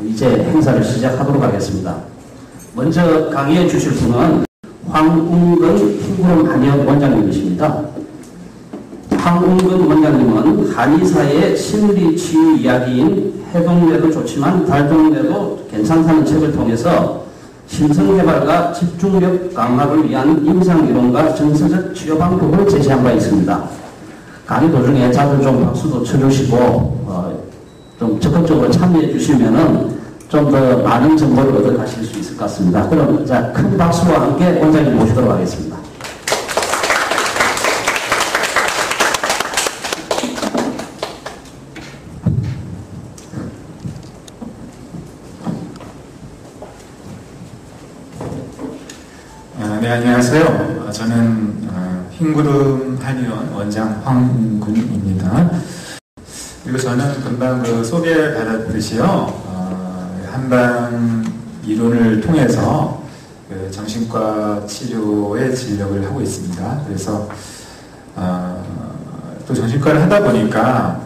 이제 행사를 시작하도록 하겠습니다. 먼저 강의해 주실 분은 황웅근 흰구름 한의원 원장님이십니다. 황웅근 원장님은 한의사의 심리치유 이야기인 해동내도 좋지만 달동내도 괜찮다는 책을 통해서 심성개발과 집중력 강화를 위한 임상이론과 정서적 치료 방법을 제시한 바 있습니다. 강의 도중에 자주 좀 박수도 쳐주시고 좀 적극적으로 참여해 주시면은 좀 더 많은 정보를 얻어 가실 수 있을 것 같습니다. 그럼 자, 큰 박수와 함께 원장님 모시도록 하겠습니다. 네, 안녕하세요. 저는 흰구름 한의원 원장 황웅근입니다. 그리고 저는 금방 소개받았듯이요, 한방 이론을 통해서 정신과 치료의 진료를 하고 있습니다. 그래서 또 정신과를 하다 보니까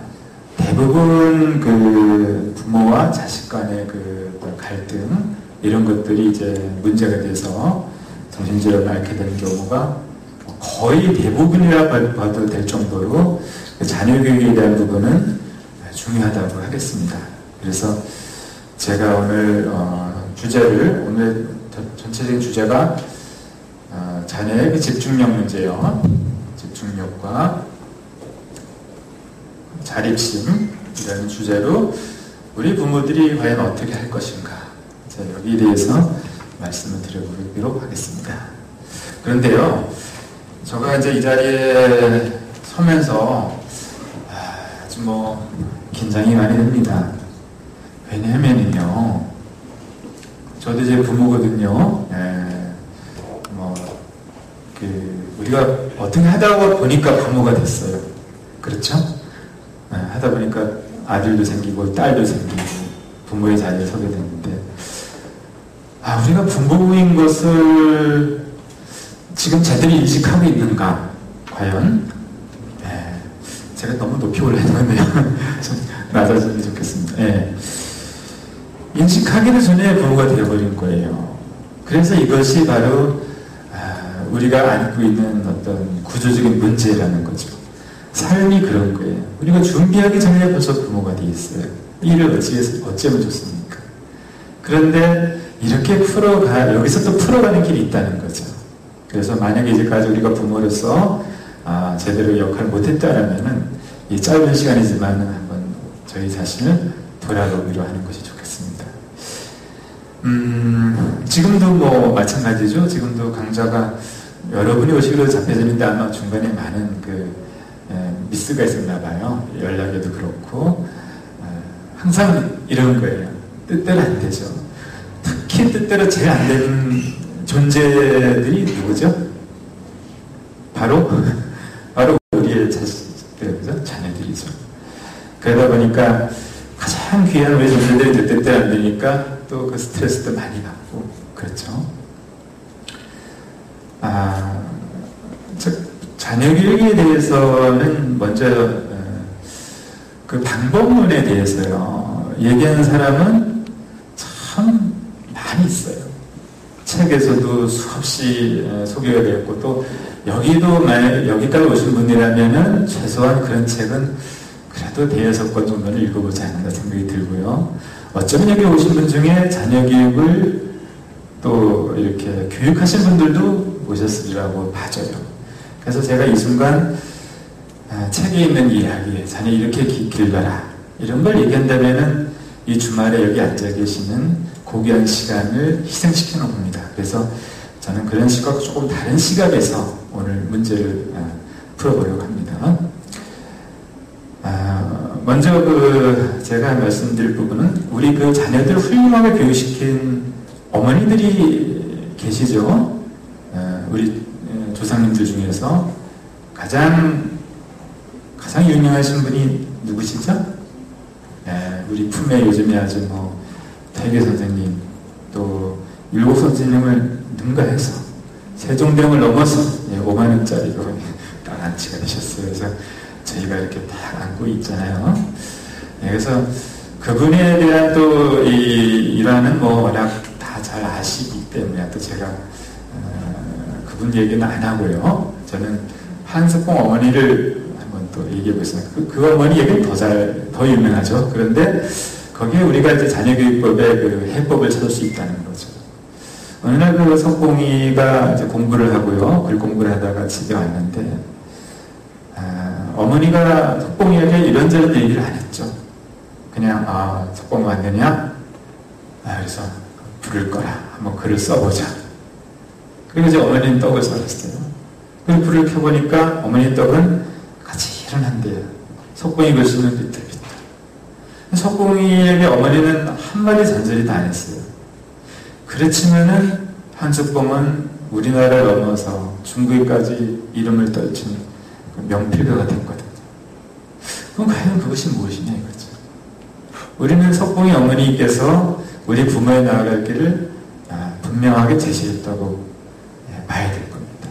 대부분 부모와 자식 간의 갈등 이런 것들이 이제 문제가 돼서 정신질환을 앓게 되는 경우가 거의 대부분이라 봐도 될 정도로 자녀 교육에 대한 부분은 중요하다고 하겠습니다. 그래서 제가 오늘 오늘 전체적인 주제가 자녀의 집중력 문제요. 집중력과 자립심이라는 주제로 우리 부모들이 과연 어떻게 할 것인가, 여기에 대해서 말씀을 드려보도록 하겠습니다. 그런데요, 제가 이제 이 자리에 서면서 아주 긴장이 많이 됩니다. 왜냐하면요, 저도 이제 부모거든요. 우리가 어떻게 하다 보니까 부모가 됐어요. 그렇죠? 하다 보니까 아들도 생기고 딸도 생기고 부모의 자리에 서게 됐는데, 우리가 부모인 것을 지금 제대로 인식하고 있는가? 과연? 제가 너무 높이 올라있는데요. 좀 낮아지면 좋겠습니다. 인식하기도 전에 부모가 되어버린 거예요. 그래서 이것이 바로 우리가 안고 있는 어떤 구조적인 문제라는 거죠. 삶이 그런 거예요. 우리가 준비하기 전에 벌써 부모가 돼 있어요. 이를 어찌하면 좋습니까? 그런데 이렇게 여기서 또 풀어가는 길이 있다는 거죠. 그래서 만약에 이제까지 우리가 부모로서 제대로 역할을 못했다라면은 이 짧은 시간이지만 한번 저희 자신을 돌아보기로 하는 것이 좋겠습니다. 지금도 마찬가지죠. 지금도 강좌가 여러분이 오시기로 잡혀져 있는데 아마 중간에 많은 미스가 있었나 봐요. 연락에도 그렇고 항상 이런 거예요. 뜻대로 안 되죠. 특히 뜻대로 제일 안 되는 존재들이 누구죠? 바로 우리의 자식들, 자녀들이죠. 그러다 보니까 가장 귀한 우리 존재들이 뜻대로 안 되니까 또 그 스트레스도 많이 받고 그렇죠. 자녀 교육에 대해서는 먼저 그 방법론에 대해서요, 얘기하는 사람은 참 많이 있어요. 책에서도 수없이 소개가 되었고, 또 여기까지 오신 분이라면은 최소한 그런 책은 그래도 대여섯 권 정도는 읽어보지 않는다 생각이 들고요. 어쩌면 여기 오신 분 중에 자녀 교육을 또 이렇게 교육하신 분들도 오셨으리라고 봐져요. 그래서 제가 이 순간 책에 있는 이야기, 자녀 이렇게 길러라, 이런 걸 얘기한다면은 이 주말에 여기 앉아 계시는 고귀한 시간을 희생시켜 놓습니다. 그래서 저는 그런 시각과 조금 다른 시각에서 오늘 문제를 풀어보려고 합니다. 먼저 제가 말씀드릴 부분은 우리 자녀들 훌륭하게 교육시킨 어머니들이 계시죠. 우리 조상님들 중에서 가장 유명하신 분이 누구시죠? 우리 품에 요즘에 아주 태계 선생님, 또 율곡 선생님을 능가해서 세종대왕을 넘어서 5만 원짜리로 딱 안치가 되셨어요. 그래서 저희가 이렇게 딱 안고 있잖아요. 그래서 그분에 대한 또 이 일화는 뭐 워낙 다 잘 아시기 때문에 또 제가 그분 얘기는 안 하고요. 저는 한석봉 어머니를 한번 또 얘기해 보겠습니다. 그 어머니 얘기는 더 유명하죠. 그런데 거기에 우리가 이제 자녀교육법의 그 해법을 찾을 수 있다는 거죠. 어느 날 그 석봉이가 이제 공부를 하고요. 글 공부를 하다가 집에 왔는데, 어머니가 석봉이에게 이런저런 얘기를 안 했죠. 그냥, 석봉이 왔느냐? 그래서 불을 꺼라. 한번 글을 써보자. 그리고 이제 어머니는 떡을 썰었어요. 그리고 불을 켜보니까 어머니 떡은 가지런한데요. 석봉이 글씨는 비틀비틀. 석봉이에게 어머니는 한마디 잔소리도 안 했어요. 그렇지만은 한석봉은 우리나라를 넘어서 중국에까지 이름을 떨친 명필가가 됐거든요. 그럼 과연 그것이 무엇이냐 이거죠. 우리는 석봉이 어머니께서 우리 부모의 나아갈 길을 분명하게 제시했다고 봐야 될 겁니다.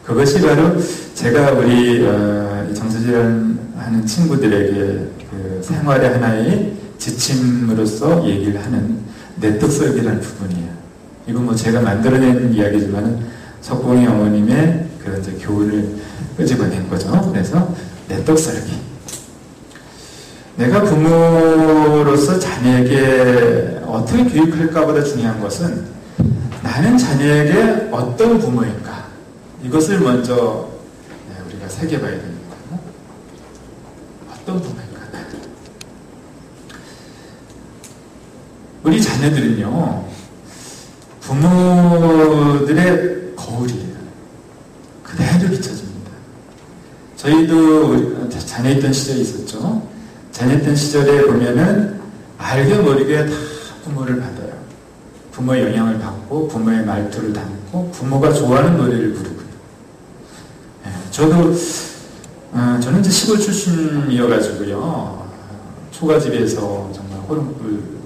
그것이 바로 제가 우리 정서질환 하는 친구들에게 그 생활의 하나의 지침으로서 얘기를 하는 내떡설계라는 부분이에요. 이건 뭐 제가 만들어낸 이야기지만은 석봉이 어머님의 그런 이제 교훈을 끄집어낸 거죠. 그래서 내떡설계. 내가 부모로서 자녀에게 어떻게 교육할까보다 중요한 것은 나는 자녀에게 어떤 부모인가. 이것을 먼저 우리가 새겨봐야 됩니다. 어떤 부모인가. 우리 자녀들은요, 부모들의 거울이에요. 그대로 비춰집니다. 저희도 자녀 있던 시절이 있었죠. 자녀 있던 시절에 보면은 알게 모르게 다 부모를 받아요. 부모의 영향을 받고 부모의 말투를 담고 부모가 좋아하는 노래를 부르고요. 저는 이제 시골 출신이어가지고요. 초가집에서 정말 호름불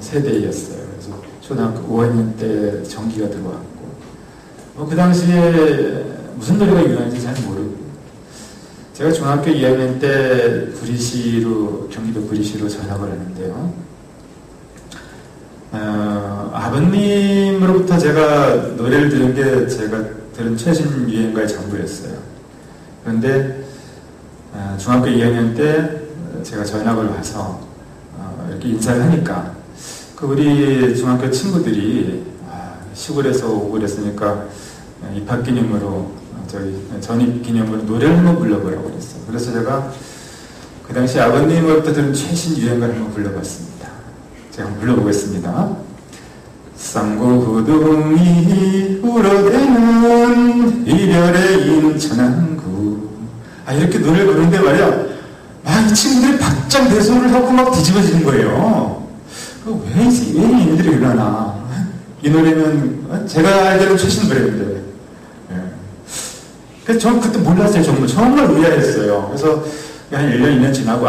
세대였어요. 그래서 초등학교 5학년 때 전기가 들어왔고, 그 당시에 무슨 노래가 유명한지 잘 모르고, 제가 중학교 2학년 때 경기도 구리시로 전학을 했는데요. 아버님으로부터 제가 노래를 들은 게 제가 들은 최신 유행가의 전부였어요. 그런데 중학교 2학년 때 제가 전학을 와서 이렇게 인사를 하니까 우리 중학교 친구들이 시골에서 오고 그랬으니까 입학기념으로 전입기념으로 노래를 한번 불러보라고 그랬어요. 그래서 제가 그 당시 아버님으로부터 들은 최신 유행가를 한번 불러봤습니다. 제가 한번 불러보겠습니다. 쌍고구둥이 울어대는 이별의 인천항구. 이렇게 노래를 부르는데 말이야, 이 친구들이 박장대소를 하고 막 뒤집어지는 거예요. 왜 이들이 일어나? 이 노래는 제가 알기로는 최신 노래인데. 그래서 저는 그때 몰랐어요. 정말 의아했어요. 그래서 한 1년, 2년 지나고,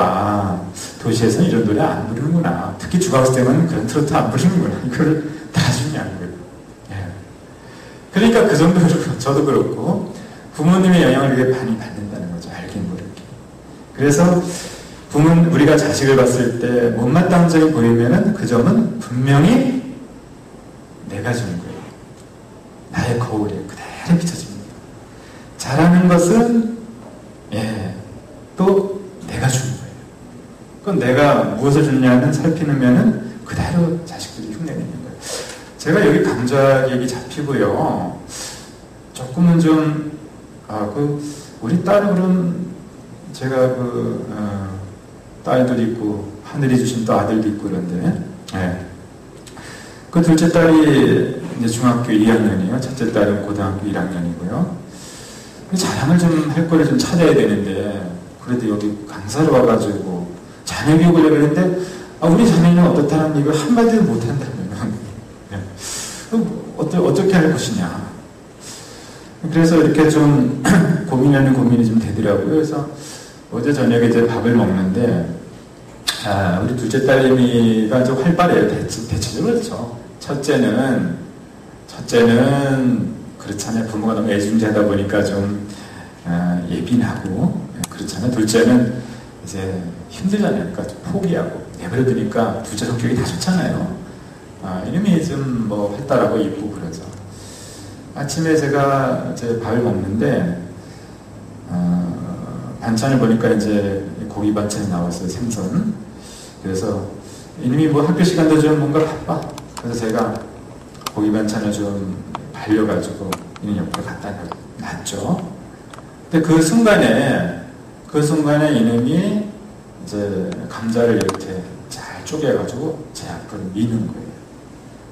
도시에서는 이런 노래 안 부르는구나. 특히 중학생 때는 그런 트로트 안 부르는구나. 이걸 나중에 안 거예요. 그러니까 그 정도로 저도 그렇고, 부모님의 영향을 되게 많이 받는다는 거죠. 알게 모르게. 그래서 우리가 자식을 봤을 때 못마땅한 점이 보이면은 그 점은 분명히 내가 준 거예요. 나의 거울에 그대로 비춰집니다. 잘하는 것은 또 내가 준 거예요. 그건 내가 무엇을 줬냐는 살피면은 그대로 자식들이 흉내내는 거예요. 제가 여기 강좌객이 잡히고요. 조금은 좀 우리 딸은 그럼 제가 딸도 있고 하늘이 주신 또 아들도 있고 그런데 그 둘째 딸이 이제 중학교 2학년이에요. 첫째 딸은 고등학교 1학년이고요. 자랑을 좀 할 거를 좀 찾아야 되는데 그래도 여기 강사로 와가지고 자녀 교육을 해야 되는데 우리 자녀는 어떻다는 얘기를 한마디도 못한다면 어떻게 할 것이냐. 그래서 이렇게 좀 고민하는 고민이 좀 되더라고요. 그래서 어제 저녁에 이제 밥을 먹는데 우리 둘째 딸내미가 좀 활발해요. 대체적으로 그렇죠. 첫째는 그렇잖아요. 부모가 너무 애중지하다 보니까 좀 예민하고 그렇잖아요. 둘째는 이제 힘들잖아요. 그러니까 포기하고 내버려두니까 둘째 성격이 다 좋잖아요. 이놈이 좀 뭐 활달하고 이쁘고 그러죠. 아침에 제가 이제 밥을 먹는데 반찬을 보니까 이제 고기 반찬이 나왔어요. 생선. 그래서 이놈이 뭐 학교 시간도 좀 뭔가 바빠. 그래서 제가 고기 반찬을 좀 발려가지고 이놈 옆에 갖다 놨죠. 근데 그 순간에 이놈이 이제 감자를 이렇게 잘 쪼개가지고 제 앞으로 미는 거예요.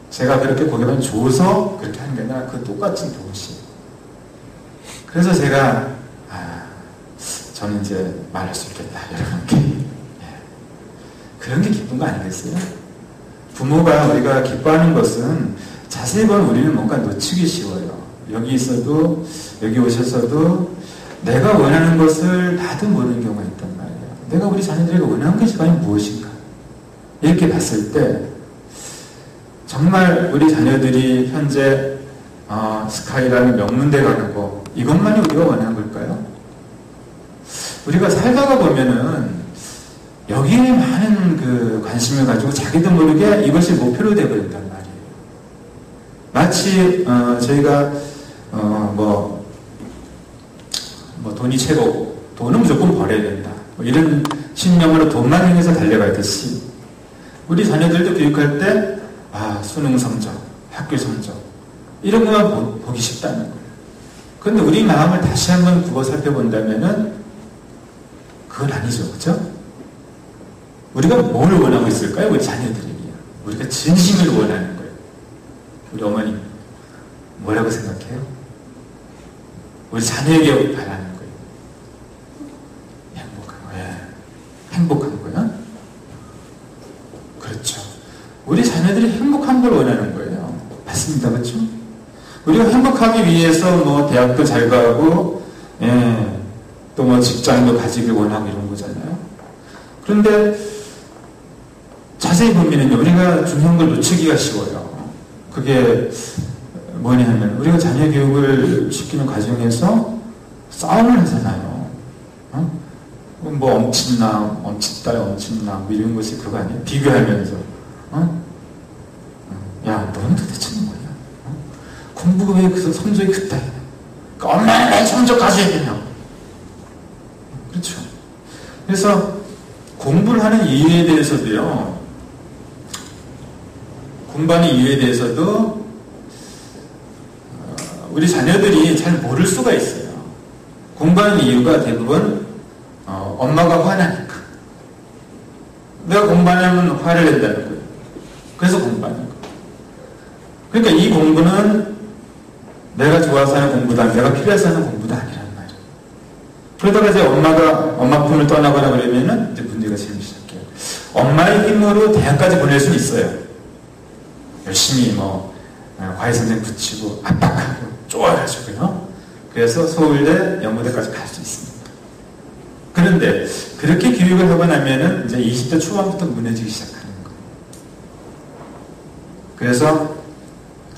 제가 그렇게 고개만 줘서 그렇게 하는 게 아니라 그 똑같은 동시에. 그래서 제가 저는 이제 말할 수 있겠다 여러분께. 그런 게 기쁜 거 아니겠어요? 부모가 우리가 기뻐하는 것은 자세히 보면 우리는 뭔가 놓치기 쉬워요. 여기 있어도 여기 오셔서도 내가 원하는 것을 나도 모르는 경우가 있단 말이에요. 내가 우리 자녀들에게 원하는 것이 과연 무엇인가? 이렇게 봤을 때 정말 우리 자녀들이 현재 스카이라는 명문대 가는 거 이것만이 우리가 원하는 걸까요? 우리가 살다가 보면은 여기에 많은 그 관심을 가지고 자기도 모르게 이것이 목표로 되어버린단 말이에요. 마치 저희가 뭐 돈이 최고고 돈은 무조건 벌어야 된다. 뭐 이런 신념으로 돈만 향해서 달려가듯이 우리 자녀들도 교육할 때 수능 성적, 학교 성적 이런 것만 보기 쉽다는 거예요. 그런데 우리 마음을 다시 한번 굽어 살펴본다면은 그건 아니죠. 그렇죠? 우리가 뭘 원하고 있을까요? 우리 자녀들에게. 우리가 진심을 원하는 거예요. 우리 어머니 뭐라고 생각해요? 우리 자녀에게 바라는 거예요. 행복한 거야? 그렇죠. 우리 자녀들이 행복한 걸 원하는 거예요. 맞습니다. 그렇죠? 우리가 행복하기 위해서 뭐 대학도 잘 가고 또 뭐 직장도 가지길 원하고 이런 거잖아요. 그런데 자세히 보면은 우리가 중요한 걸 놓치기가 쉬워요. 그게 뭐냐면 우리가 자녀 교육을 시키는 과정에서 싸움을 하잖아요. 뭐 엄친남, 엄친딸, 엄친남 뭐 이런 것이 그거 아니에요? 비교하면서 야 너는 도대체 뭐야? 공부가 왜 그 성적이 그따? 엄마는 내 성적 가져야 되냐? 그렇죠. 그래서 공부를 하는 이유에 대해서도요. 공부하는 이유에 대해서도 우리 자녀들이 잘 모를 수가 있어요. 공부하는 이유가 대부분 엄마가 화나니까. 내가 공부 안 하면 화를 낸다는 거예요. 그래서 공부하는 거예요. 그러니까 이 공부는 내가 좋아서 하는 공부도 아니고 내가 필요해서 하는 공부도 아니란 말이에요. 그러다가 이제 엄마 품을 떠나거나 그러면은 이제 문제가 생기기 시작해요. 엄마의 힘으로 대학까지 보낼 수는 있어요. 열심히 과외 선생 붙이고 압박하고 쪼아가지고요. 그래서 서울대, 연고대까지 갈 수 있습니다. 그런데 그렇게 교육을 하고 나면은 이제 20대 초반부터 무너지기 시작하는 거예요. 그래서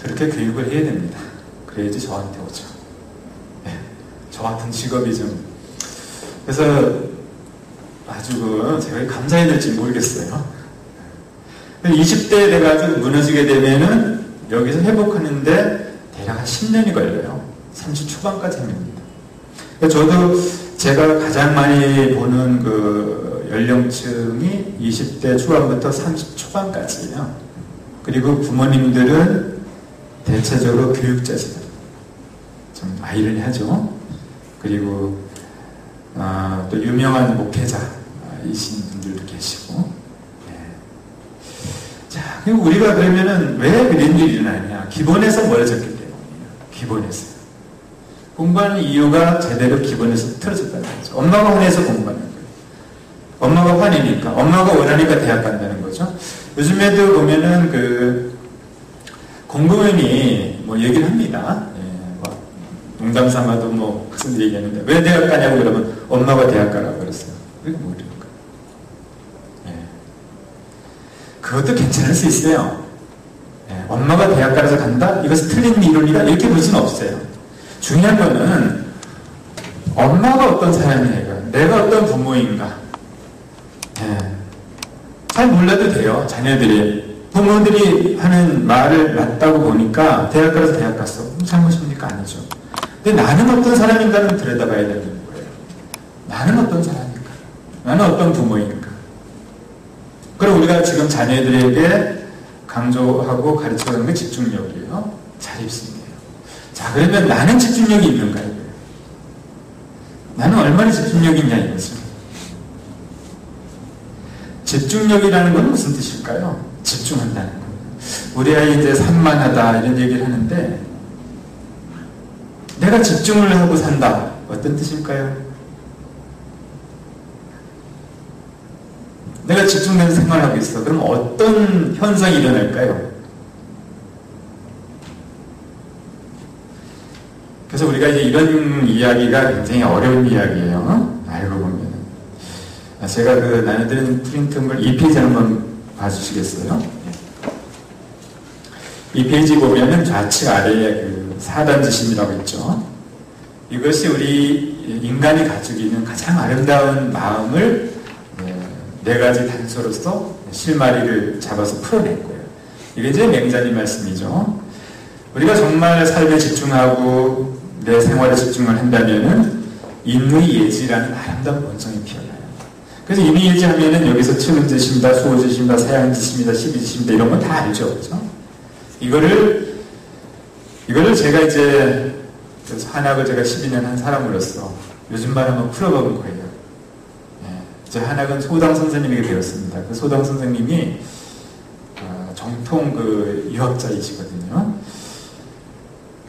그렇게 교육을 해야 됩니다. 그래야지 저한테 오죠. 저 같은 직업이 좀 그래서 아주 제가 감사해야 될지 모르겠어요. 20대에 내가 아주 무너지게 되면은 여기서 회복하는데 대략 한 10년이 걸려요. 30 초반까지 합니다. 저도 제가 가장 많이 보는 그 연령층이 20대 초반부터 30 초반까지예요. 그리고 부모님들은 대체적으로 교육자세요. 좀 아이러니하죠. 그리고 또 유명한 목회자이신 분들도 계시고. 자, 그리고 우리가 그러면은 왜 그런 일이 일어나냐? 기본에서 멀어졌기 때문이에요. 기본에서. 공부하는 이유가 제대로 기본에서 틀어졌다는 거죠. 엄마가 화내서 공부하는 거예요. 엄마가 화내니까, 엄마가 원하니까 대학 간다는 거죠. 요즘에도 보면은 공무원이 얘기를 합니다. 농담 삼아도 무슨 얘기하는데 왜 대학 가냐고 그러면 엄마가 대학 가라고 그랬어요. 그게 뭐래요? 그것도 괜찮을 수 있어요. 엄마가 대학 가서 간다? 이것은 틀린 이론이다? 이렇게 볼 수는 없어요. 중요한 거는 엄마가 어떤 사람인가, 내가 어떤 부모인가, 잘 몰라도 돼요. 자녀들이. 부모들이 하는 말을 맞다고 보니까 대학 가서 대학 갔어. 잘못입니까? 아니죠. 근데 나는 어떤 사람인가는 들여다봐야 되는 거예요. 나는 어떤 사람인가? 나는 어떤 부모인가? 그럼 우리가 지금 자녀들에게 강조하고 가르쳐가는 게 집중력이에요. 자립심이에요. 자, 그러면 나는 집중력이 있는가요? 나는 얼마나 집중력이 있냐 이거죠. 집중력이라는 건 무슨 뜻일까요? 집중한다는 거. 우리 아이 이제 산만하다 이런 얘기를 하는데 내가 집중을 하고 산다. 어떤 뜻일까요? 내가 집중된 생활을 하고 있어. 그럼 어떤 현상이 일어날까요? 그래서 우리가 이제 이런 이야기가 굉장히 어려운 이야기예요. 알고 보면. 제가 나는 드린 프린트물 2페이지 한번 봐주시겠어요? 이 페이지 보면은 좌측 아래에 그 4단 지심이라고 있죠. 이것이 우리 인간이 가지고 있는 가장 아름다운 마음을 네 가지 단서로서 실마리를 잡아서 풀어낸 거예요. 이게 이제 맹자님 말씀이죠. 우리가 정말 삶에 집중하고 내 생활에 집중을 한다면은 인의예지라는 아름다운 본성이 피어나요. 그래서 인의예지 하면은 여기서 칠은지심이다, 수호지심이다, 사양지심이다, 십이지심이다 이런 건 다 알죠, 그렇죠? 이거를 제가 이제 한학을 제가 12년 한 사람으로서 요즘 말 한번 풀어보는 거예요. 제 한학은 소당 선생님에게 배웠습니다. 그 소당 선생님이 정통 그 유학자이시거든요.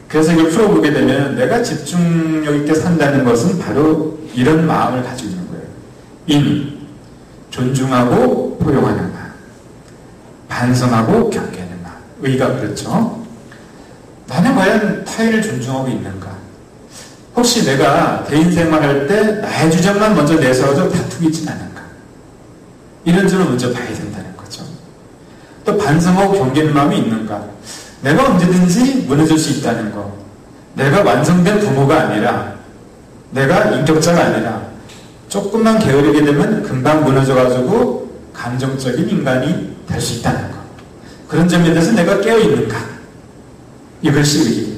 그래서 이걸 풀어보게 되면 내가 집중력 있게 산다는 것은 바로 이런 마음을 가지고 있는 거예요. 인, 존중하고 포용하는 마음, 반성하고 경계하는 마음. 의가 그렇죠. 나는 과연 타인을 존중하고 있는가? 혹시 내가 개인 생활할 때 나의 주장만 먼저 내세워서 다투기 있진 않은가? 이런 점을 먼저 봐야 된다는 거죠. 또 반성하고 경계하는 마음이 있는가? 내가 언제든지 무너질 수 있다는 거. 내가 완성된 부모가 아니라, 내가 인격자가 아니라, 조금만 게으르게 되면 금방 무너져가지고 감정적인 인간이 될 수 있다는 거. 그런 점에 대해서 내가 깨어있는가? 이것이 의의예요.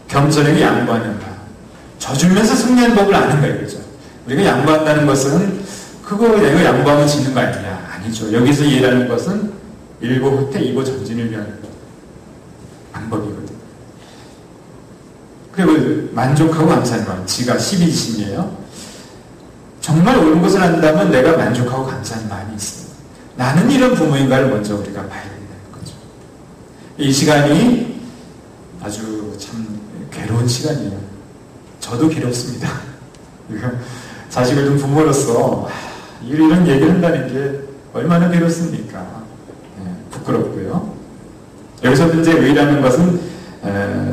겸손하게 양보하는가? 져주면서 승리하는 법을 아는가 이거죠. 우리가 양보한다는 것은 그거 내가 양보하면 지는 거 아니냐? 아니죠. 여기서 이해하는 것은 일보 후퇴 이보 전진을 위한 방법이거든요. 그리고 만족하고 감사하는 마음, 지가 12지심이에요. 정말 옳은 것을 한다면 내가 만족하고 감사하는 마음이 있어요. 나는 이런 부모인가를 먼저 우리가 봐야 된다는 거죠. 이 시간이 아주 참 괴로운 시간이에요. 저도 괴롭습니다. 자식을 둔 부모로서 이런 얘기를 한다는 게 얼마나 괴롭습니까? 부끄럽고요. 여기서도 이제 의라는 것은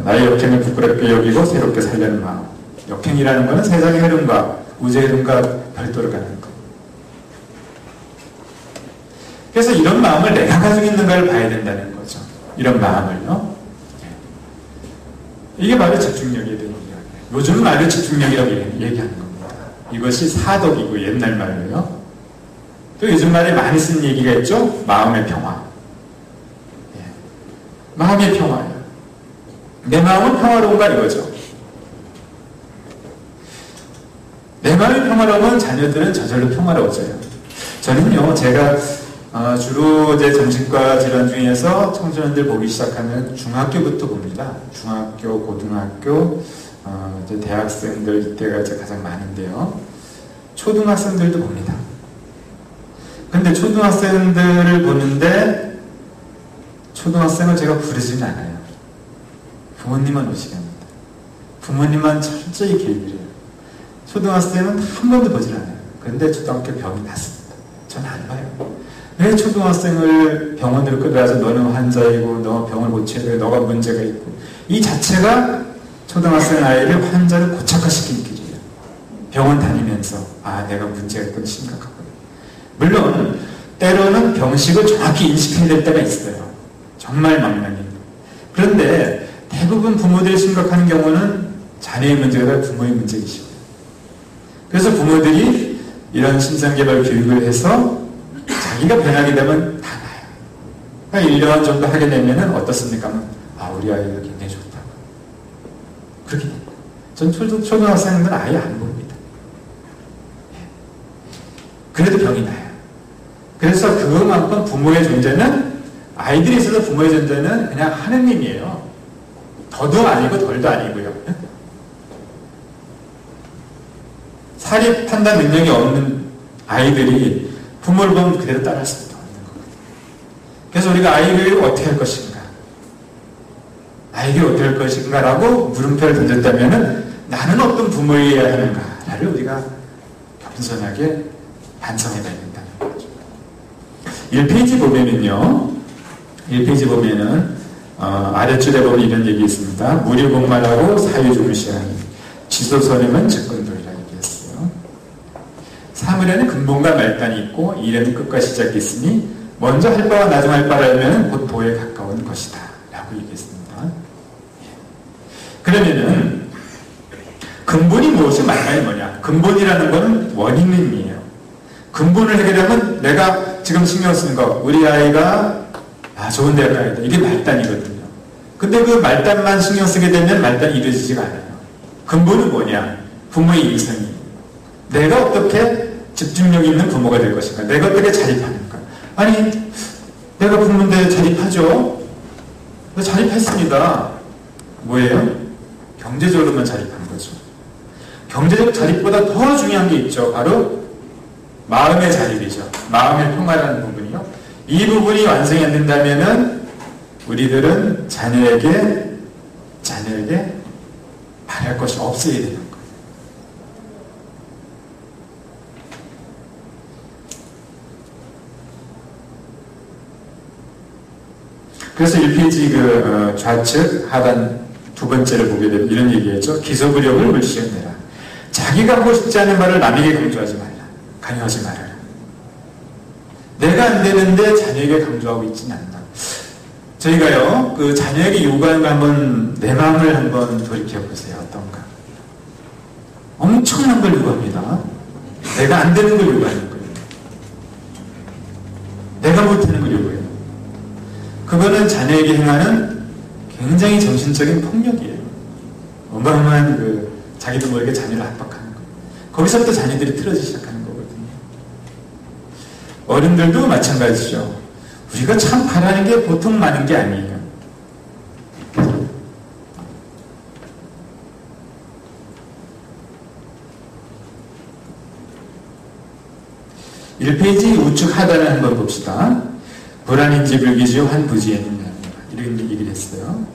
나의 역행을 부끄럽게 여기고 새롭게 살려는 마음. 역행이라는 것은 세상의 흐름과 우주의 흐름과 별도로 가는 것. 그래서 이런 마음을 내가 가지고 있는가를 봐야 된다는 거죠. 이런 마음을요. 이게 바로 집중력에 대한 이야기예요. 요즘 말로 집중력이라고 얘기하는 겁니다. 이것이 사덕이고 옛날 말로요. 또 요즘 말에 많이 쓰는 얘기가 있죠. 마음의 평화. 마음의 평화예요. 내 마음은 평화로운가 이거죠. 내 마음이 평화로우면 자녀들은 저절로 평화로워져요. 저는요, 제가 주로 제 정신과 질환 중에서 청소년들 보기 시작하면 중학교부터 봅니다. 중학교, 고등학교, 이제 대학생들 이때가 이제 가장 많은데요. 초등학생들도 봅니다. 근데 초등학생들을 보는데 초등학생을 제가 부르지는 않아요. 부모님만 오시게 합니다. 부모님만 철저히 개입을 해요. 초등학생은 한 번도 보질 않아요. 그런데 초등학교 병이 났습니다. 저는 안 봐요. 왜 초등학생을 병원으로 끌어가서 너는 환자이고 너 병을 고쳐야 돼, 너가 문제가 있고, 이 자체가 초등학생 아이를 환자를 고착화시키는 길이에요. 병원 다니면서 내가 문제가 있건 심각하거든. 물론 때로는 병식을 정확히 인식해야 될 때가 있어요. 정말 막나니. 그런데 대부분 부모들이 심각한 경우는 자녀의 문제가 아니라 부모의 문제이시고요. 그래서 부모들이 이런 신상개발 교육을 해서 자기가 변하게 되면 다 나요. 그러니까 1년 정도 하게 되면은 어떻습니까? 우리 아이가 굉장히 좋다고. 그렇게 됩니다. 전 초등학생들은 아예 안 봅니다. 그래도 병이 나요. 그래서 그것만큼 부모의 존재는, 아이들이 있어서 부모의 존재는 그냥 하느님이에요. 더도 아니고 덜도 아니고요. 사리 판단 능력이 없는 아이들이 부모를 보면 그대로 따라할 수밖에 없는 거거든요. 그래서 우리가 아이를 어떻게 할 것인가? 아이를 어떻게 할 것인가? 라고 물음표를 던졌다면 나는 어떤 부모여야 하는가를 우리가 겸손하게 반성해야 된다는 거죠. 1페이지 보면은요, 1페이지 보면은, 아래줄에 보면 이런 얘기 있습니다. 무료복말하고 사유중시하니, 지소선임은 즉근돌이라 얘기했어요. 사물에는 근본과 말단이 있고, 일에는 끝과 시작이 있으니, 먼저 할 바와 나중 할 바를 알면 곧 도에 가까운 것이다. 라고 얘기했습니다. 그러면은, 근본이 무엇이 말단이 뭐냐? 근본이라는 것은 원인이에요. 근본을 해결하면 내가 지금 신경 쓰는 거, 우리 아이가 좋은 대학 가야 돼. 이게 말단이거든요. 근데 그 말단만 신경 쓰게 되면 말단이 이루어지지가 않아요. 근본은 뭐냐? 부모의 인성이. 내가 어떻게 집중력 있는 부모가 될 것인가? 내가 어떻게 자립하는가? 아니, 내가 부모인데 자립하죠? 자립했습니다. 뭐예요? 경제적으로만 자립한 거죠. 경제적 자립보다 더 중요한 게 있죠. 바로 마음의 자립이죠. 마음의 평화라는 부분이요. 이 부분이 완성이 안 된다면은 우리들은 자녀에게 바랄 것이 없어야 되는 거예요. 그래서 1페이지 좌측 하단 두 번째를 보게 되면 이런 얘기했죠. 기소부력을 물시해내라. 자기가 하고 싶지 않은 말을 남에게 강조하지 말라. 강요하지 말아라. 내가 안 되는데 자녀에게 강조하고 있지는 않다. 저희가요, 그 자녀에게 요구하는 걸 한번, 내 마음을 한번 돌이켜보세요. 어떤가? 엄청난 걸 요구합니다. 내가 안 되는 걸 요구하는 거예요. 내가 못하는 걸 요구해요. 그거는 자녀에게 행하는 굉장히 정신적인 폭력이에요. 어마어마한 자기도 모르게 자녀를 압박하는 거예요. 거기서부터 자녀들이 틀어지기 시작하는 거거든요. 어른들도 마찬가지죠. 우리가 참 바라는 게 보통 많은 게 아니에요. (1페이지) 우측 하단을 한번 봅시다. 불안인지 불기지요 한 부지에는 이런 얘기를 했어요.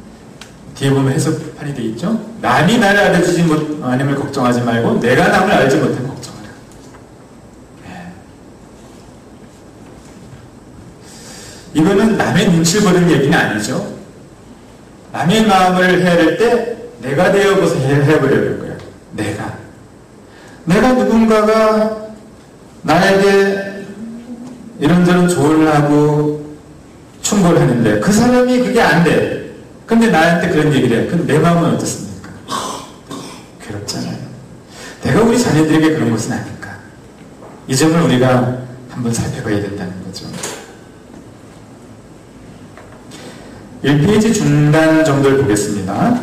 뒤에 보면 해석판이 되어 있죠. 남이 나를 알아주지 않음을 걱정하지 말고 내가 남을 알지 못하면 걱정하라. 이거는 남의 눈치를 보는 얘기는 아니죠. 남의 마음을 헤아릴 때 내가 되어서 해버려야 거야. 내가 누군가가 나에게 이런저런 조언을 하고 충고를 하는데 그 사람이 그게 안 돼. 근데 나한테 그런 얘기를 해. 그럼 내 마음은 어떻습니까? 괴롭잖아요. 내가 우리 자녀들에게 그런 것은 아닐까. 이 점을 우리가 한번 살펴봐야 된다는 거죠. 1페이지 중단 정도를 보겠습니다.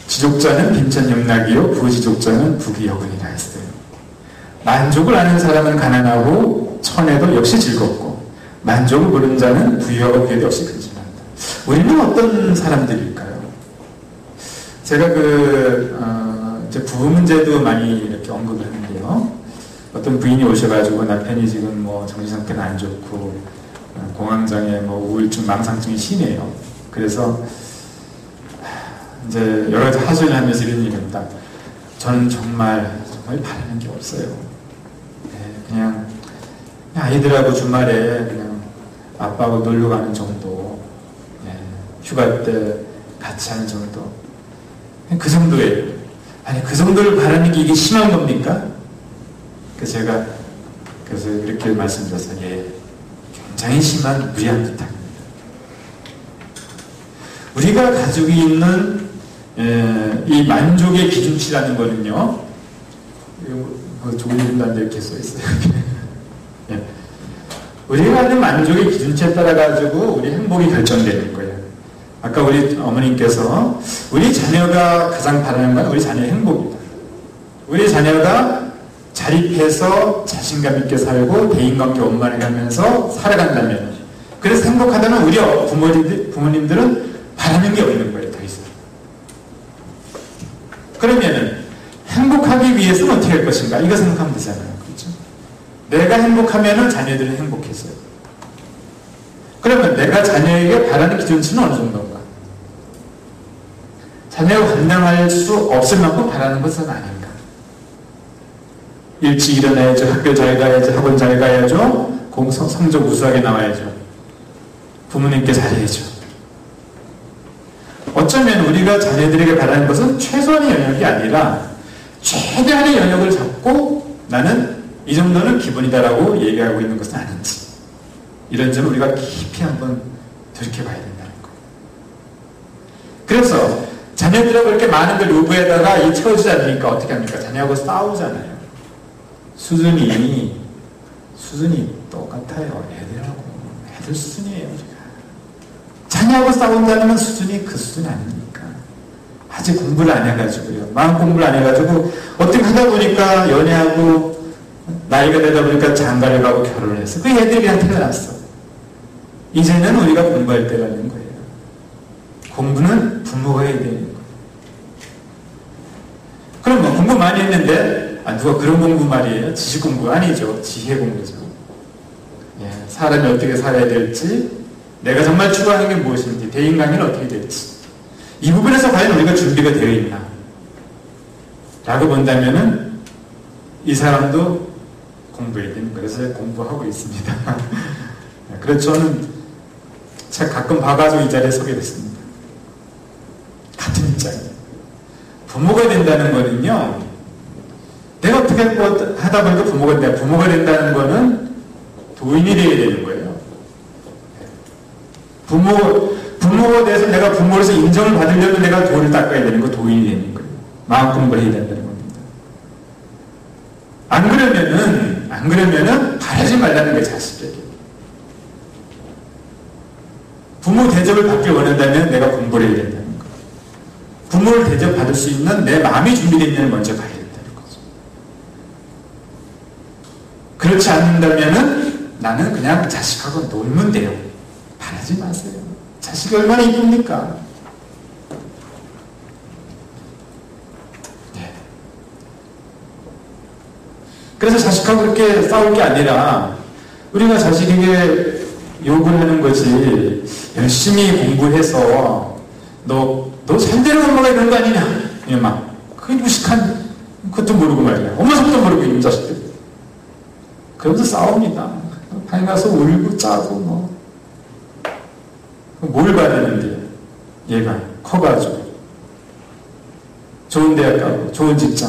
지족자는 빈천영락이요 부지족자는 부귀여근이라 했어요. 만족을 아는 사람은 가난하고 천혜도 역시 즐겁고 만족을 모르는 자는 부유하고 괴도 없이 근심한다. 우리는 어떤 사람들일까요? 제가 이제 부부 문제도 많이 이렇게 언급을 하는데요. 어떤 부인이 오셔가지고 남편이 지금 뭐 정신상태가 안 좋고 공황장애, 뭐 우울증, 망상증이 심해요. 그래서 이제 여러 가지 하소연을 하면서 이런 얘기를 합니다. 저는 정말 바라는 게 없어요. 그냥 아이들하고 주말에 그냥 아빠하고 놀러 가는 정도, 휴가 때 같이 하는 정도, 그 정도예요. 아니 그 정도를 바라는 게 이게 심한 겁니까? 그래서 제가 이렇게 말씀드렸어요. 굉장히 심한 무리한 부탁입니다. 우리가 가지고 있는 이 만족의 기준치라는 거는요, 조금 이렇게 써 있어요. 우리가 하는 만족의 기준치에 따라 가지고 우리 행복이 결정되는 거예요. 아까 우리 어머님께서 우리 자녀가 가장 바라는 건 우리 자녀의 행복이다. 우리 자녀가 자립해서 자신감 있게 살고 대인관계 원만해가면서 살아간다면, 그래서 행복하다는 우리 부모님들은 바라는 게 없는 거예요. 더 이상. 그러면은 행복하기 위해서는 어떻게 할 것인가? 이거 생각하면 되잖아요. 그렇죠? 내가 행복하면은 자녀들은 행복했어요. 그러면 내가 자녀에게 바라는 기준치는 어느 정도인가? 자녀가 감당할 수 없을 만큼 바라는 것은 아닌가? 일찍 일어나야죠. 학교 잘 가야죠. 학원 잘 가야죠. 성적 우수하게 나와야죠. 부모님께 잘해야죠. 어쩌면 우리가 자녀들에게 바라는 것은 최소한의 영역이 아니라 최대한의 영역을 잡고 나는 이 정도는 기본이다라고 얘기하고 있는 것은 아닌지, 이런 점을 우리가 깊이 한번 돌이켜봐야 된다는 거예요. 그래서 자녀들하고 이렇게 많은 걸 요구에다가 이 채워주지 않으니까 어떻게 합니까? 자녀하고 싸우잖아요. 수준이 똑같아요. 애들 수준이에요. 우리가 자녀하고 싸운다는 건 수준이 그 수준이 아닙니까? 아직 공부를 안 해가지고요. 마음 공부를 안 해가지고 어떻게 하다 보니까 연애하고 나이가 되다 보니까 장가를 가고 결혼을 했어. 그 애들이 그냥 태어났어. 이제는 우리가 공부할 때라는 거예요. 공부는 부모가 해야 되는 거예요. 그럼 뭐 공부 많이 했는데 누가 그런 공부 말이에요? 지식 공부 아니죠. 지혜 공부죠. 예, 사람이 어떻게 살아야 될지, 내가 정말 추구하는 게 무엇인지, 대인관계는 어떻게 될지, 이 부분에서 과연 우리가 준비가 되어 있나 라고 본다면은 이 사람도 공부해야 되는 거예요. 그래서 공부하고 있습니다. 그래서 저는 제가 가끔 봐가지고 이 자리에 서게 됐습니다. 같은 입장이에요. 부모가 된다는 거는요, 내가 어떻게 하다 보니까 부모가 된다는 거는 도인이 되어야 되는 거예요. 부모가 돼서 내가 부모로서 인정을 받으려면 내가 도를 닦아야 되는 거, 도인이 되는 거예요. 마음 공부를 해야 된다는 겁니다. 안 그러면은 바라지 말라는 거예요, 자식에게. 부모 대접을 받길 원한다면 내가 공부를 해야 된다는 거예요. 부모를 대접받을 수 있는 내 마음이 준비되어 있는 먼저 봐야 된다는 거죠. 그렇지 않는다면은 나는 그냥 자식하고 놀면 돼요. 바라지 마세요. 자식이 얼마나 이쁩니까? 네. 그래서 자식하고 그렇게 싸울 게 아니라 우리가 자식에게 욕을 하는 거지, 열심히 공부해서 너 잘 되는 엄마가 이런 거 아니냐? 그게 무식한 것도 모르고 말이야. 엄마 속도 모르고 있는 자식들. 그러면서 싸웁니다. 방에 가서 울고 짜고 뭘 받았는데 얘가 커가지고 좋은 대학 가고 좋은 직장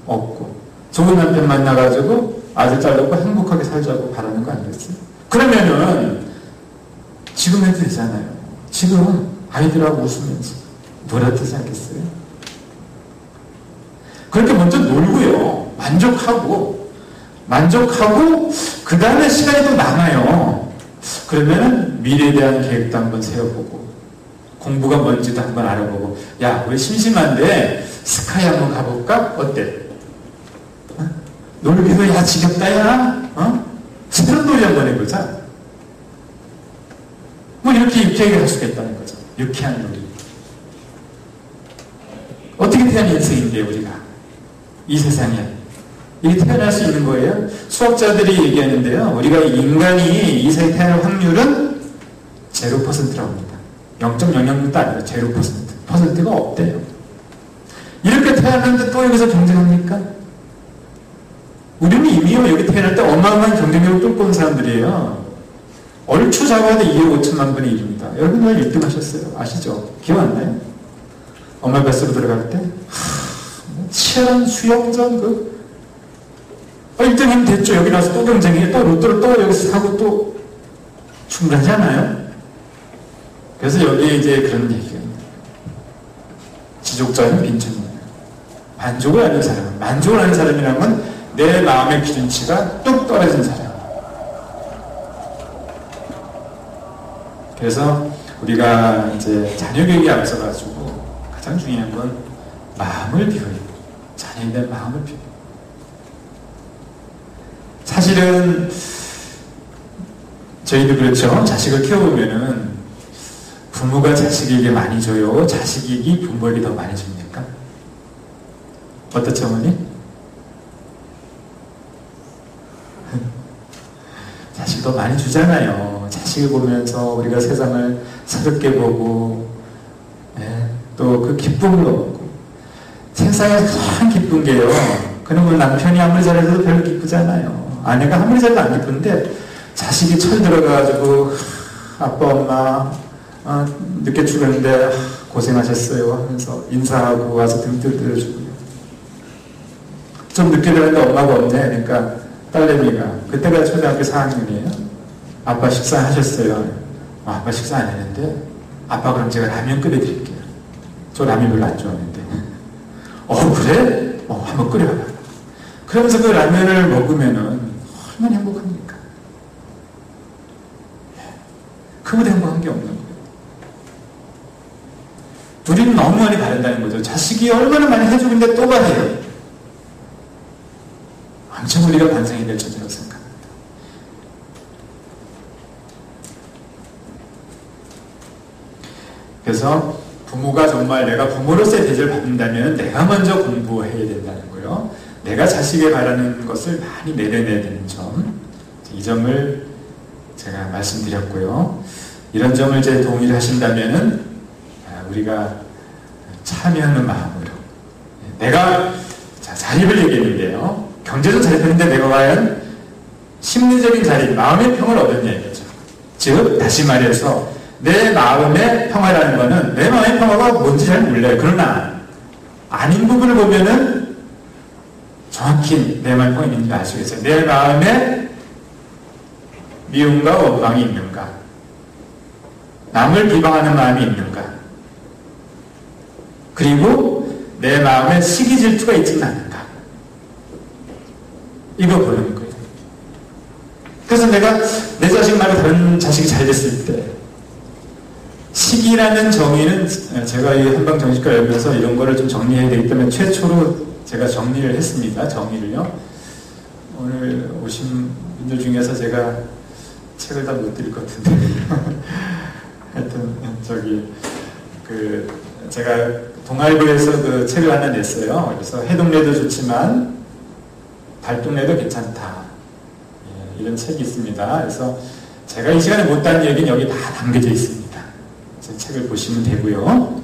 얻고 좋은 남편 만나가지고 아들 딸 놓고 행복하게 살자고 바라는 거 아니겠어요? 그러면은 지금 해도 되잖아요. 지금 아이들하고 웃으면서 놀아주지 않겠어요? 그렇게 먼저 놀고요. 만족하고 그 다음에 시간이 또 남아요. 그러면 미래에 대한 계획도 한번 세워보고, 공부가 뭔지도 한번 알아보고, 야, 우리 심심한데 스카이 한번 가볼까? 어때? 놀기도 야 지겹다 야. 새로운 놀이 한번 해보자. 이렇게 유쾌하게 할 수 있겠다는 거죠. 유쾌한 놀이. 어떻게 태어난 인생인데요, 우리가 이 세상에 이게 태어날 수 있는 거예요? 수학자들이 얘기하는데요, 우리가 인간이 이 세상에 태어날 확률은 0%라고 합니다. 0.00도 아니라 0%. 퍼센트가 없대요. 이렇게 태어났는데 또 여기서 경쟁합니까? 우리는 이미요, 여기 태어날 때 어마어마한 경쟁력을 뚫고 온 사람들이에요. 얼추 잡아도 2억 5천만 분의 1입니다. 여러분 왜 1등 하셨어요? 아시죠? 기억 안 나요? 엄마 뱃속으로 들어갈 때 치열한 수영전 1등 하면 됐죠. 여기 나서 또 경쟁해. 또 로또를 또 여기서 사고 또 충분하지 않아요? 그래서 여기에 이제 그런 얘기가 지족자는 빈천이에요. 만족을 하는 사람. 만족을 하는 사람이라면 내 마음의 기준치가 뚝 떨어진 사람. 그래서 우리가 이제 자녀 교육에 앞서가지고 가장 중요한 건 마음을 비워요. 자녀에 대한 마음을 비워요. 사실은 저희도 그렇죠. 자식을 키워보면은 부모가 자식에게 많이 줘요? 자식이 부모에게 더 많이 줍니까? 어떻죠, 어머니? 자식이 더 많이 주잖아요. 자식을 보면서 우리가 세상을 새롭게 보고, 예, 또 그 기쁨을 얻고. 세상에 가장 기쁜 게요. 그러면 남편이 아무리 잘해도 별로 기쁘지 않아요. 아내가 아무리 잘해도 안 기쁜데, 자식이 철 들어가가지고, 아빠, 엄마, 늦게 출근했는데 고생하셨어요 하면서 인사하고 와서 등 두드려주고요. 좀 늦게 들었는데 엄마가 없네. 그러니까 딸내미가, 그때가 초등학교 4학년이에요. 아빠 식사하셨어요. 아빠 식사 안 했는데, 아빠 그럼 제가 라면 끓여드릴게요. 저 라면 별로 안 좋아하는데. 그래? 한번 끓여봐. 그러면서 그 라면을 먹으면은 얼마나 행복합니까? 그보다 행복한 게 없는 거예요. 우리는 너무 많이 바란다는 거죠. 자식이 얼마나 많이 해주는데 또 바래요. 엄청 우리가 반성해야 될 처지라고 생각합니다. 그래서 부모가 정말 내가 부모로서의 대접을 받는다면 내가 먼저 공부해야 된다는 거예요. 내가 자식에 바라는 것을 많이 내려내야 되는 점, 이 점을 제가 말씀드렸고요. 이런 점을 이제 동의를 하신다면은 우리가 참여하는 마음으로 내가 자립을 얘기했는데요. 경제적 자립했는데 내가 과연 심리적인 자립, 마음의 평을 얻었냐 이거죠. 즉 다시 말해서 내 마음의 평화라는 것은 내 마음의 평화가 뭔지 잘 몰라요. 그러나 아닌 부분을 보면은 정확히 내 마음의 평화가 있는지 알 수 있어요. 내 마음에 미움과 원망이 있는가? 남을 비방하는 마음이 있는가? 그리고 내 마음에 시기 질투가 있지는 않은가? 이거 보는 거예요. 그래서 내가 내 자식 말고 다른 자식이 잘 됐을 때 시기라는 정의는 제가 이 한방정신과 열면서 이런 거를 좀 정리해야 되기 때문에 최초로 제가 정리를 했습니다. 정의를요. 오늘 오신 분들 중에서 제가 책을 다 못 드릴 것 같은데 하여튼 제가 동아일보에서 그 책을 하나 냈어요. 그래서 해동래도 좋지만 달동래도 괜찮다. 예, 이런 책이 있습니다. 그래서 제가 이 시간에 못한 얘기는 여기 다 담겨져 있습니다. 그래서 책을 보시면 되고요.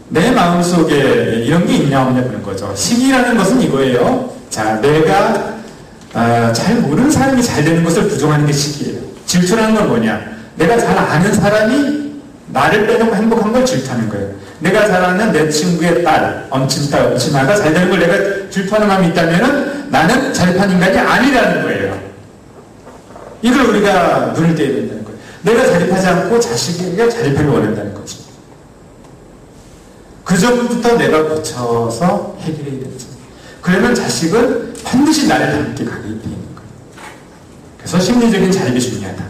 내 마음속에 이런 게 있냐 없냐 보는 거죠. 시기라는 것은 이거예요. 자, 내가 잘 모르는 사람이 잘 되는 것을 부정하는 게 시기예요. 질투라는 건 뭐냐? 내가 잘 아는 사람이 나를 빼놓고 행복한 걸 질투하는 거예요. 내가 잘 아는 내 친구의 딸, 엄친딸, 엄친아가 잘 되는 걸 내가 질투하는 마음이 있다면 나는 자립한 인간이 아니라는 거예요. 이걸 우리가 눈을 떼야 된다는 거예요. 내가 자립하지 않고 자식에게 자립하길 원한다는 거죠. 그 점부터 내가 고쳐서 해결해야 되죠. 그러면 자식은 반드시 나를 닮게 가게 되는 거예요. 그래서 심리적인 자립이 중요하다.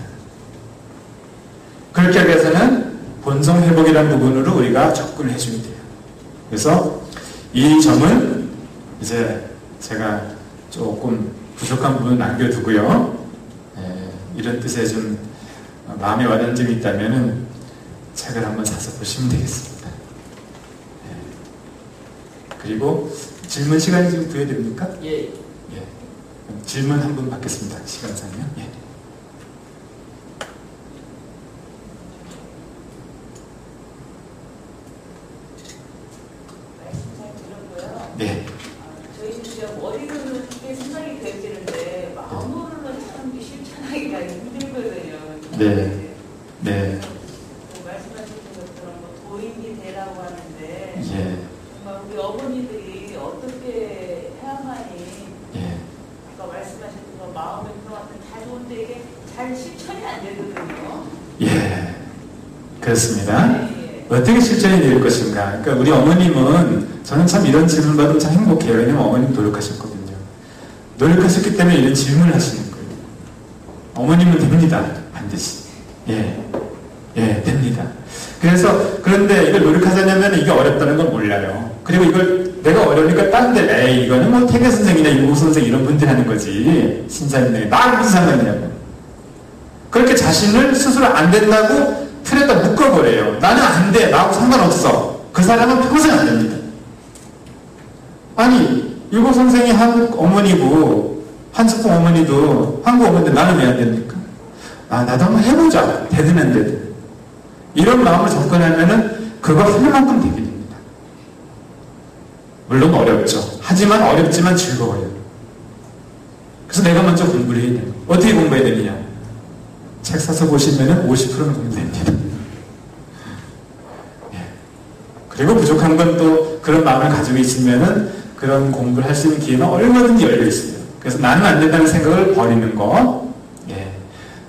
그렇게 하기 위해서는 본성 회복이라는 부분으로 우리가 접근을 해줘야 돼요. 그래서 이 점은 이제 제가 조금 부족한 부분 남겨두고요. 이런 뜻에 좀 마음에 와닿는 점이 있다면은 책을 한번 사서 보시면 되겠습니다. 그리고 질문 시간이 좀 부여됩니까? 예. 예. 질문 한 분 받겠습니다. 시간상요. 예. 네. 저희는 진짜 머리로는 크게 생각이 되지는데 마음으로는 참 실천하기가 힘들거든요. 네. 네. 말씀하신 것처럼 도인이 되라고 하는데 예. 정말 우리 어머니들이 어떻게 해야만이 아까 말씀하신 것 마음의 평화는 다 좋은데 이게 잘 실천이 안 되거든요. 예. 그렇습니다. 어떻게 실천이 될 것인가. 그러니까 우리 어머님은 저는 참 이런 질문 받으면 참 행복해요. 왜냐면 어머님 노력하셨거든요. 노력하셨기 때문에 이런 질문을 하시는 거예요. 어머님은 됩니다. 반드시. 예. 예, 됩니다. 그런데 이걸 노력하자면 이게 어렵다는 걸 몰라요. 그리고 이걸 내가 어려우니까 딴 데, 에이, 이거는 뭐 태계 선생이나 일곱 선생 이런 분들이 하는 거지. 신사님네. 나하고 무슨 상관이냐고. 그렇게 자신을 스스로 안 된다고 틀에다 묶어버려요. 나는 안 돼. 나하고 상관없어. 그 사람은 평생 안 됩니다. 아니, 일곱 선생이 한국 어머니고, 한스풍 어머니도 한국 어머니인데 나는 왜 안 됩니까? 아, 나도 한번 해보자. 되든 안 되든. 이런 마음을 접근하면은 그거 할 만큼 되게 됩니다. 물론 어렵죠. 하지만 어렵지만 즐거워요. 그래서 내가 먼저 공부를 해야 돼요. 어떻게 공부해야 되느냐? 책 사서 보시면은 50%는 공부됩니다. 예. 그리고 부족한 건 또 그런 마음을 가지고 있으면은 그런 공부를 할 수 있는 기회는 얼마든지 열려 있어요. 그래서 나는 안 된다는 생각을 버리는 거. 예.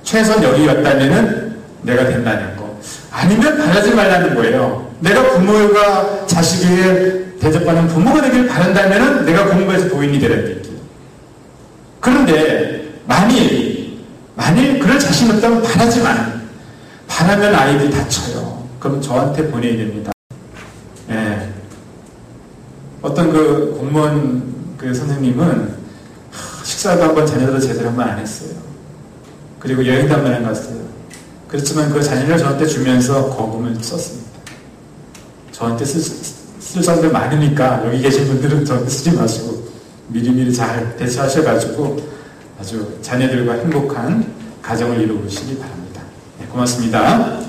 최소한 여기였다면은 내가 된다는 거. 아니면 바라지 말라는 거예요. 내가 부모가 자식을 대접하는 부모가 되길 바란다면 내가 공부해서 도인이 되라는 얘기예요. 그런데 만일 그럴 자신 없다면 바라지만 바라면 아이들이 다쳐요. 그럼 저한테 보내야 됩니다. 예. 어떤 그 공무원 그 선생님은 식사도 한번 자녀들 제대로 한번 안 했어요. 그리고 여행도 한번 안 갔어요. 그렇지만 그 자녀를 저한테 주면서 거금을 썼습니다. 저한테 쓸 사람들 많으니까 여기 계신 분들은 저한테 쓰지 마시고 미리미리 잘 대처하셔가지고 아주 자녀들과 행복한 가정을 이루시기 바랍니다. 네, 고맙습니다.